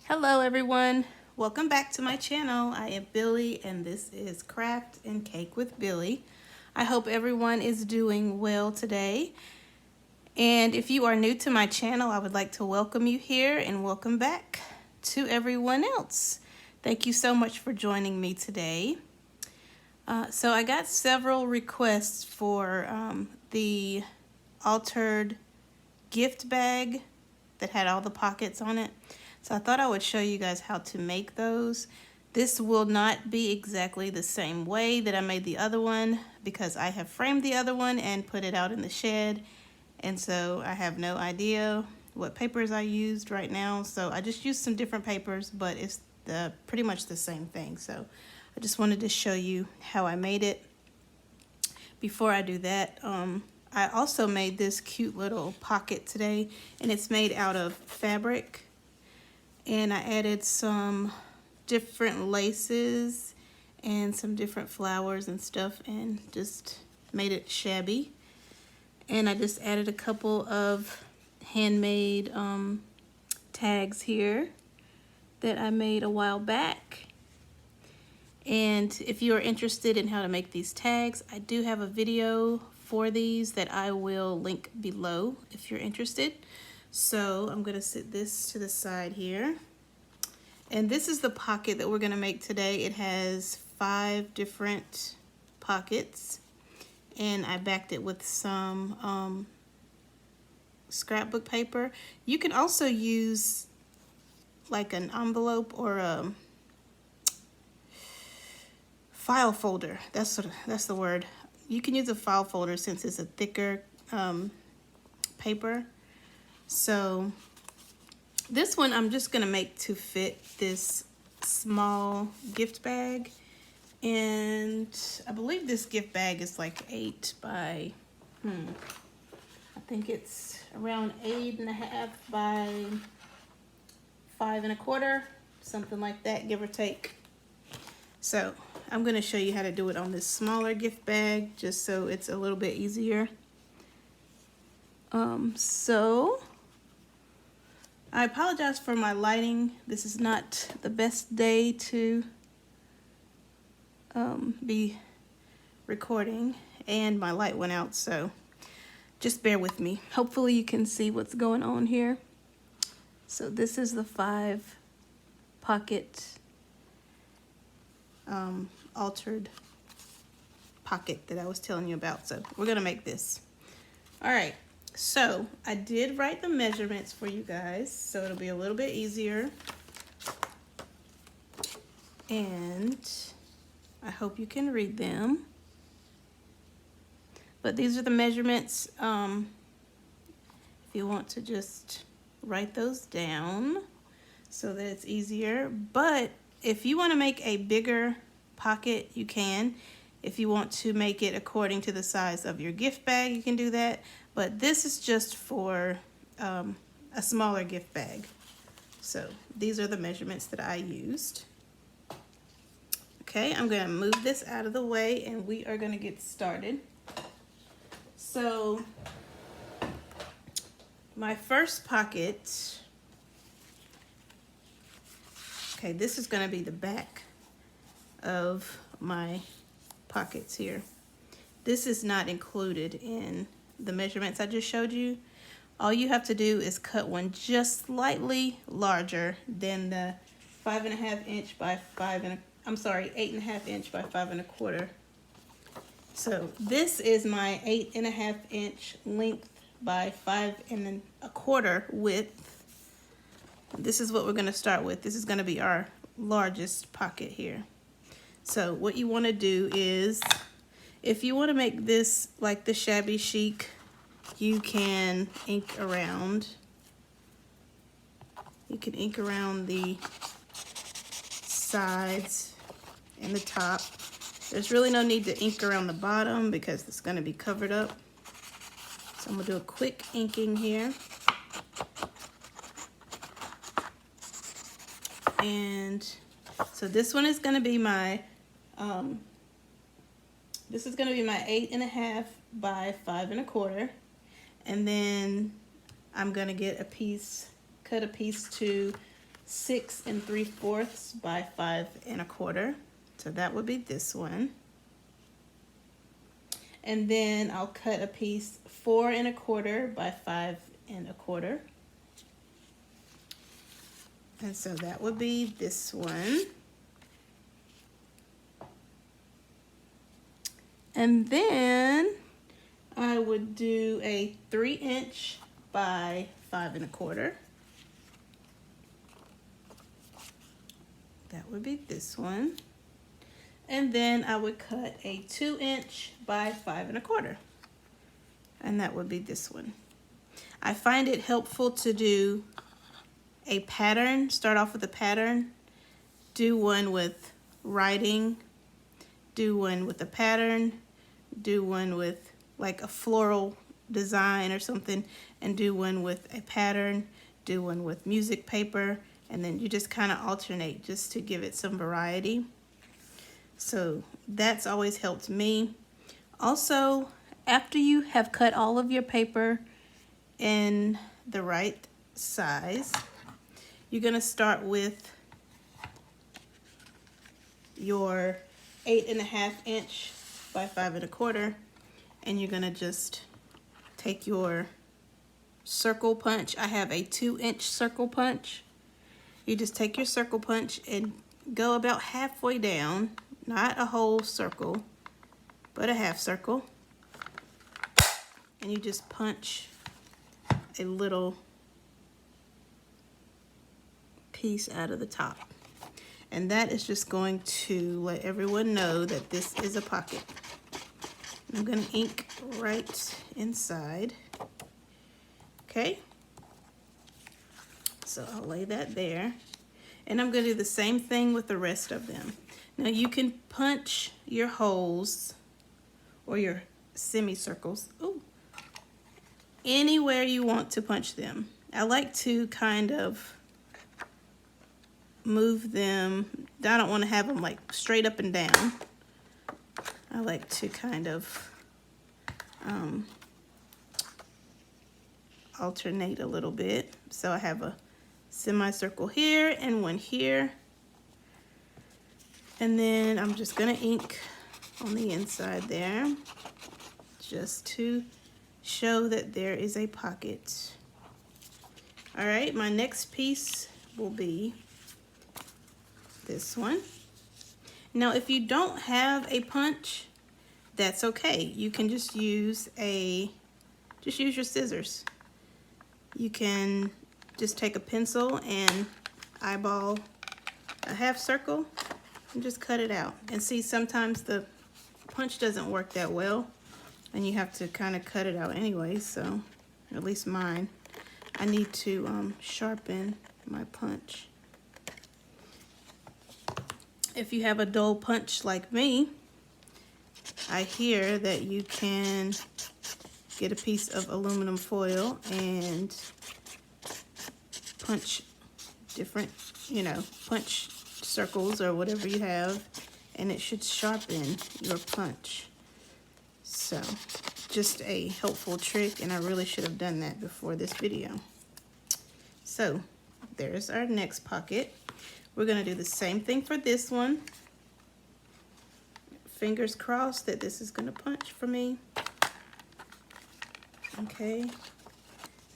Hello everyone, welcome back to my channel. I am Billy and this is Craft and Cake with Billy. I hope everyone is doing well today. And if you are new to my channel, I would like to welcome you here and welcome back to everyone else. Thank you so much for joining me today. So I got several requests for the altered gift bag that had all the pockets on it. So I thought I would show you guys how to make those. This will not be exactly the same way that I made the other one because I have framed the other one and put it out in the shed. And so I have no idea what papers I used right now. So I just used some different papers, but it's pretty much the same thing. So I just wanted to show you how I made it. Before I do that, I also made this cute little pocket today, and it's made out of fabric. And I added some different laces and some different flowers and stuff and just made it shabby. And I just added a couple of handmade tags here that I made a while back. And if you are interested in how to make these tags, I do have a video for these that I will link below if you're interested. So I'm going to set this to the side here. And this is the pocket that we're going to make today. It has 5 different pockets. And I backed it with some scrapbook paper. You can also use like an envelope or a file folder. That's the word. You can use a file folder since it's a thicker paper. So this one I'm just gonna make to fit this small gift bag. And I believe this gift bag is like 8 by, I think it's around 8.5 by 5 1/4, something like that, give or take. So I'm gonna show you how to do it on this smaller gift bag just so it's a little bit easier. So I apologize for my lighting. This is not the best day to be recording, and my light went out, so just bear with me. Hopefully you can see what's going on here. So this is the 5 pocket altered pocket that I was telling you about. So we're gonna make this. All right, so I did write the measurements for you guys, so it'll be a little bit easier. And I hope you can read them. But these are the measurements. If you want to just write those down so that it's easier. But if you want to make a bigger pocket, you can. If you want to make it according to the size of your gift bag, you can do that. But this is just for a smaller gift bag. So these are the measurements that I used. Okay, I'm going to move this out of the way and we are going to get started. So my first pocket, okay, this is going to be the back of my pockets here. This is not included in the measurements I just showed you. All you have to do is cut one just slightly larger than the 5.5 inch by 8.5 inch by 5 1/4. So this is my 8.5 inch length by 5 1/4 width. This is what we're going to start with. This is going to be our largest pocket here. So what you want to do is, if you want to make this like the shabby chic, you can ink around. You can ink around the sides and the top. There's really no need to ink around the bottom because it's going to be covered up. So I'm going to do a quick inking here. And so this one is going to be my 8.5 by 5 1/4. And then I'm going to get a piece, cut a piece to 6 3/4 by 5 1/4. So that would be this one. And then I'll cut a piece 4 1/4 by 5 1/4. And so that would be this one. And then I would do a 3" by 5 1/4. That would be this one. And then I would cut a 2" by 5 1/4. And that would be this one. I find it helpful to do a pattern, start off with a pattern, do one with writing, do one with a pattern, do one with like a floral design or something, and do one with a pattern, do one with music paper, and then you just kind of alternate just to give it some variety. So that's always helped me. Also, after you have cut all of your paper in the right size, you're going to start with your 8 1/2" by 5 1/4, and you're going to just take your circle punch. I have a 2" circle punch. You just take your circle punch and go about halfway down, not a whole circle, but a half circle. And you just punch a little piece out of the top. And that is just going to let everyone know that this is a pocket. I'm going to ink right inside. Okay. So I'll lay that there. And I'm going to do the same thing with the rest of them. Now you can punch your holes or your semicircles anywhere you want to punch them. I like to kind of move them. I don't want to have them like straight up and down. I like to kind of alternate a little bit. So I have a semicircle here and one here. And then I'm just going to ink on the inside there just to show that there is a pocket. All right, my next piece will be this one. Now, if you don't have a punch, that's okay. You can just use your scissors. You can just take a pencil and eyeball a half circle and just cut it out. And see, sometimes the punch doesn't work that well and you have to kind of cut it out anyway, so at least mine. I need to sharpen my punch. If you have a dull punch like me, I hear that you can get a piece of aluminum foil and punch different, punch circles or whatever you have, and it should sharpen your punch. So, just a helpful trick, and I really should have done that before this video. So, there's our next pocket. We're going to do the same thing for this one. Fingers crossed that this is going to punch for me. Okay.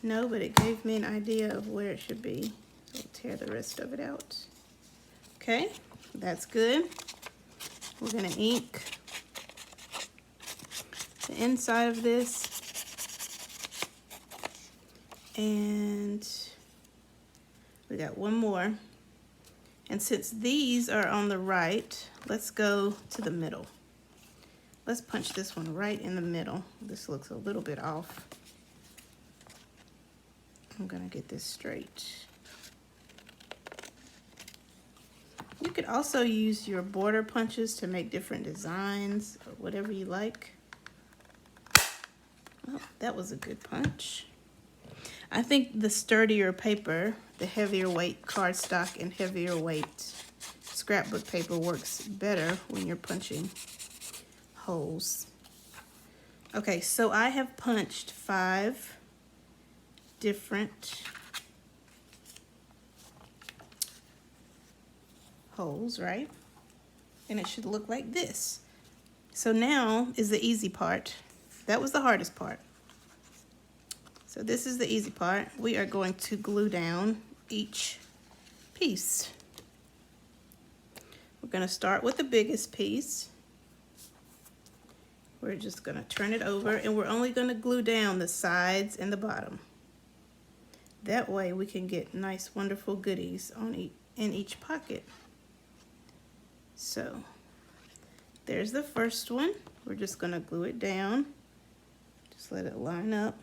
No, but it gave me an idea of where it should be. So I'll tear the rest of it out. Okay, that's good. We're going to ink the inside of this. And we got one more. And since these are on the right, let's go to the middle. Let's punch this one right in the middle. This looks a little bit off. I'm gonna get this straight. You could also use your border punches to make different designs or whatever you like. Oh, that was a good punch. I think the sturdier paper, the heavier weight cardstock and heavier weight scrapbook paper works better when you're punching holes. Okay, so I have punched 5 different holes, right? And it should look like this. So now is the easy part. That was the hardest part. So this is the easy part. We are going to glue down each piece. We're going to start with the biggest piece. We're just going to turn it over, and we're only going to glue down the sides and the bottom. That way we can get nice, wonderful goodies on in each pocket. So there's the first one. We're just going to glue it down. Just let it line up.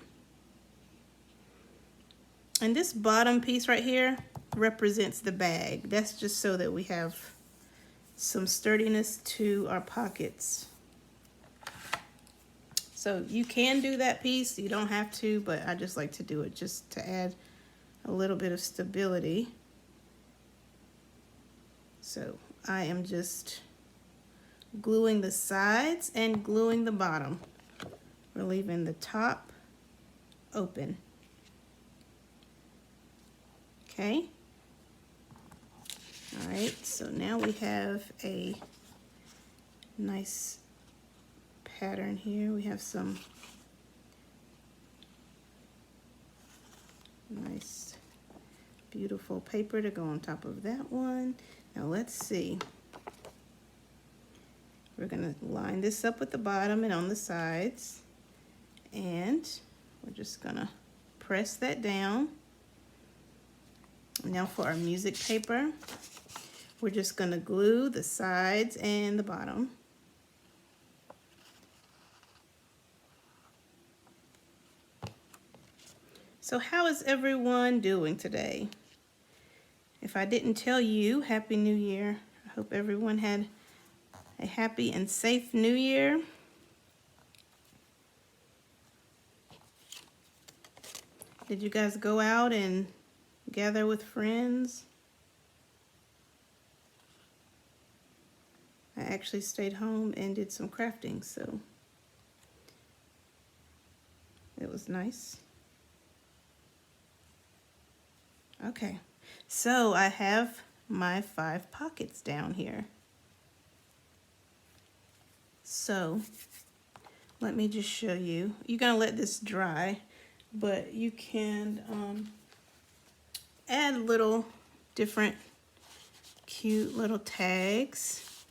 And this bottom piece right here represents the bag. That's just so that we have some sturdiness to our pockets. So you can do that piece, you don't have to, but I just like to do it just to add a little bit of stability. So I am just gluing the sides and gluing the bottom. We're leaving the top open. Okay. All right, so now we have a nice pattern here. We have some nice, beautiful paper to go on top of that one. Now let's see. We're gonna line this up with the bottom and on the sides, and we're just gonna press that down. Now for our music paper, we're just gonna glue the sides and the bottom. So how is everyone doing today? If I didn't tell you, Happy New Year. I hope everyone had a happy and safe New Year. Did you guys go out and gather with friends? I actually stayed home and did some crafting, so it was nice. Okay, so I have my 5 pockets down here. So let me just show you. You're gonna let this dry, but you can add little different cute little tags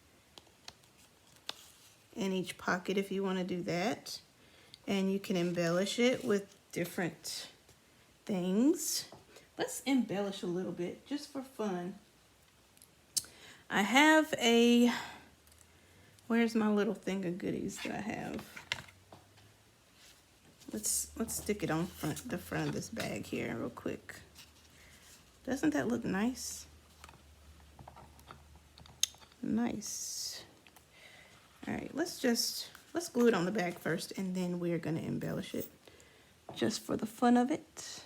in each pocket if you want to do that. And you can embellish it with different things. Let's embellish a little bit just for fun. I have a, where's my little thing of goodies that I have? Let's stick it on the front of this bag here real quick. Doesn't that look nice? Nice. All right, let's glue it on the bag first, and then we're gonna embellish it just for the fun of it.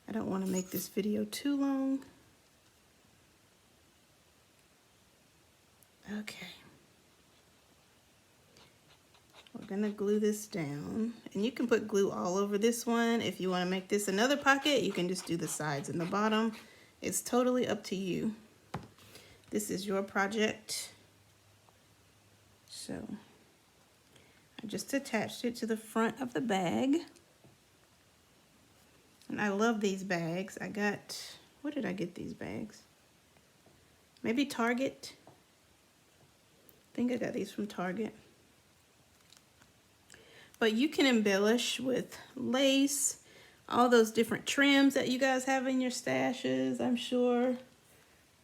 I don't want to make this video too long. Okay. We're gonna glue this down, and you can put glue all over this one. If you want to make this another pocket, you can just do the sides and the bottom. It's totally up to you. This is your project. So I just attached it to the front of the bag. And I love these bags. I got, where did I get these bags? Maybe Target. I think I got these from Target. But you can embellish with lace, all those different trims that you guys have in your stashes, I'm sure.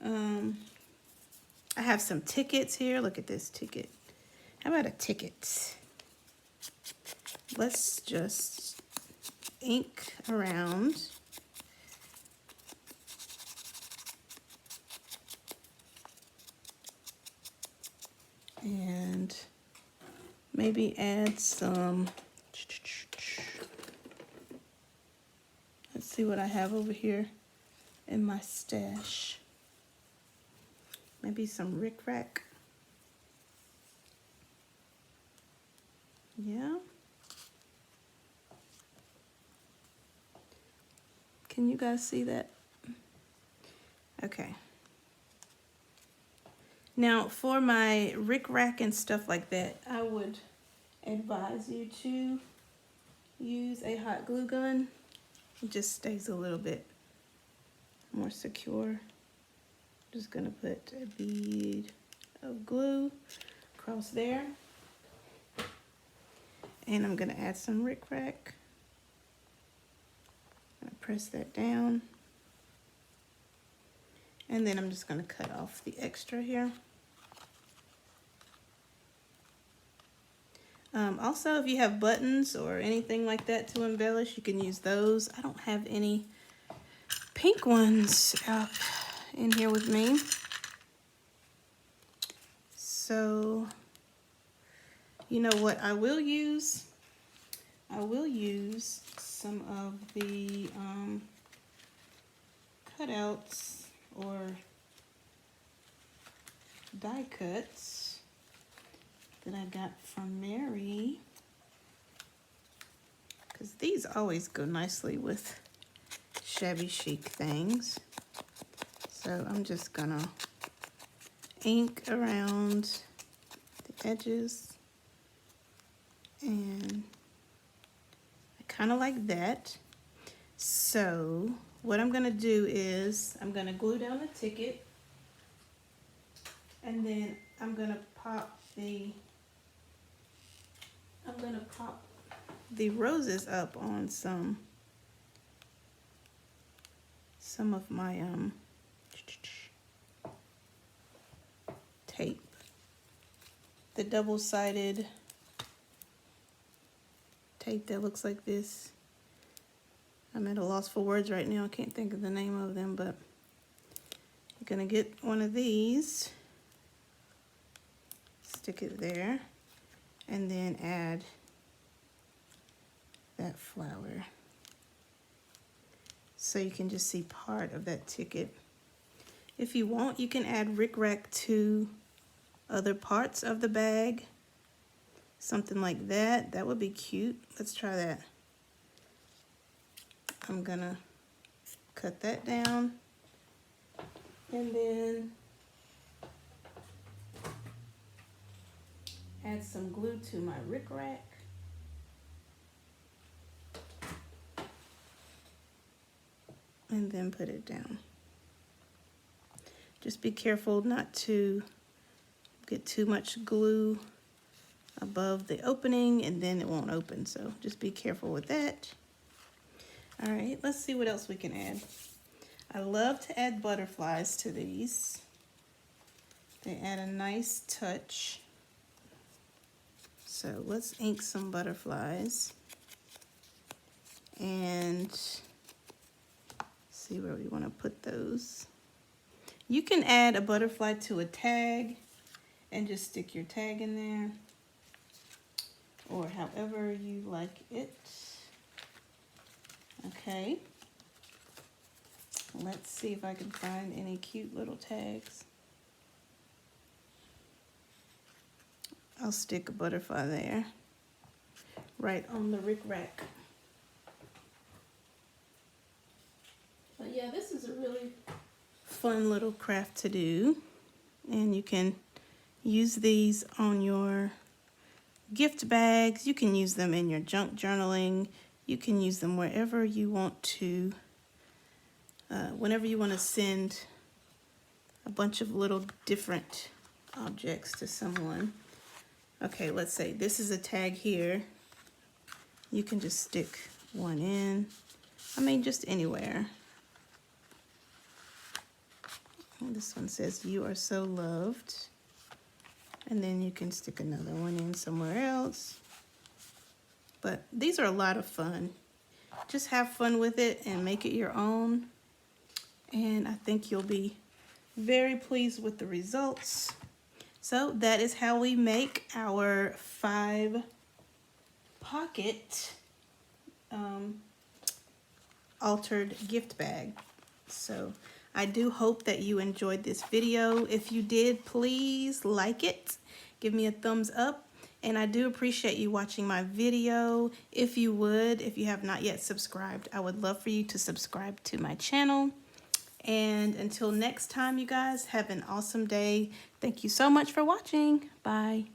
I have some tickets here. Look at this ticket. How about a ticket? Let's just ink around. And maybe add some, let's see what I have over here in my stash. Maybe some rickrack. Yeah. Can you guys see that? Okay. Now for my rickrack and stuff like that, I would advise you to use a hot glue gun. It just stays a little bit more secure. Just gonna put a bead of glue across there. And I'm gonna add some rickrack. I'm gonna press that down. And then I'm just gonna cut off the extra here. Also, if you have buttons or anything like that to embellish, you can use those. I don't have any pink ones out in here with me. So, you know what I will use? I will use some of the cutouts or die cuts that I got from Mary, because these always go nicely with shabby chic things. So I'm just gonna ink around the edges, and I kind of like that. So what I'm gonna do is I'm gonna glue down the ticket, and then I'm gonna pop the roses up on some of my tape, the double-sided tape that looks like this. I'm at a loss for words right now. I can't think of the name of them, but you're gonna get one of these, stick it there, and then add that flower. So you can just see part of that ticket. If you want, you can add rickrack to other parts of the bag. Something like that. That would be cute. Let's try that. I'm gonna cut that down, and then add some glue to my rickrack. And then put it down. Just be careful not to get too much glue above the opening, and then it won't open. So just be careful with that. All right, let's see what else we can add. I love to add butterflies to these. They add a nice touch. So let's ink some butterflies and see where we want to put those. You can add a butterfly to a tag and just stick your tag in there, or however you like it. Okay, let's see if I can find any cute little tags. I'll stick a butterfly there, right on the rickrack. But yeah, this is a really fun little craft to do, and you can use these on your gift bags. You can use them in your junk journaling. You can use them wherever you want to, whenever you want to send a bunch of little different objects to someone. Okay, let's say this is a tag here. You can just stick one in. I mean, just anywhere. This one says, "You are so loved." And then you can stick another one in somewhere else. But these are a lot of fun. Just have fun with it and make it your own. And I think you'll be very pleased with the results. So that is how we make our 5 pocket altered gift bag. So I do hope that you enjoyed this video. If you did, please like it. Give me a thumbs up. And I do appreciate you watching my video. If you have not yet subscribed, I would love for you to subscribe to my channel. And until next time, you guys, have an awesome day. Thank you so much for watching. Bye.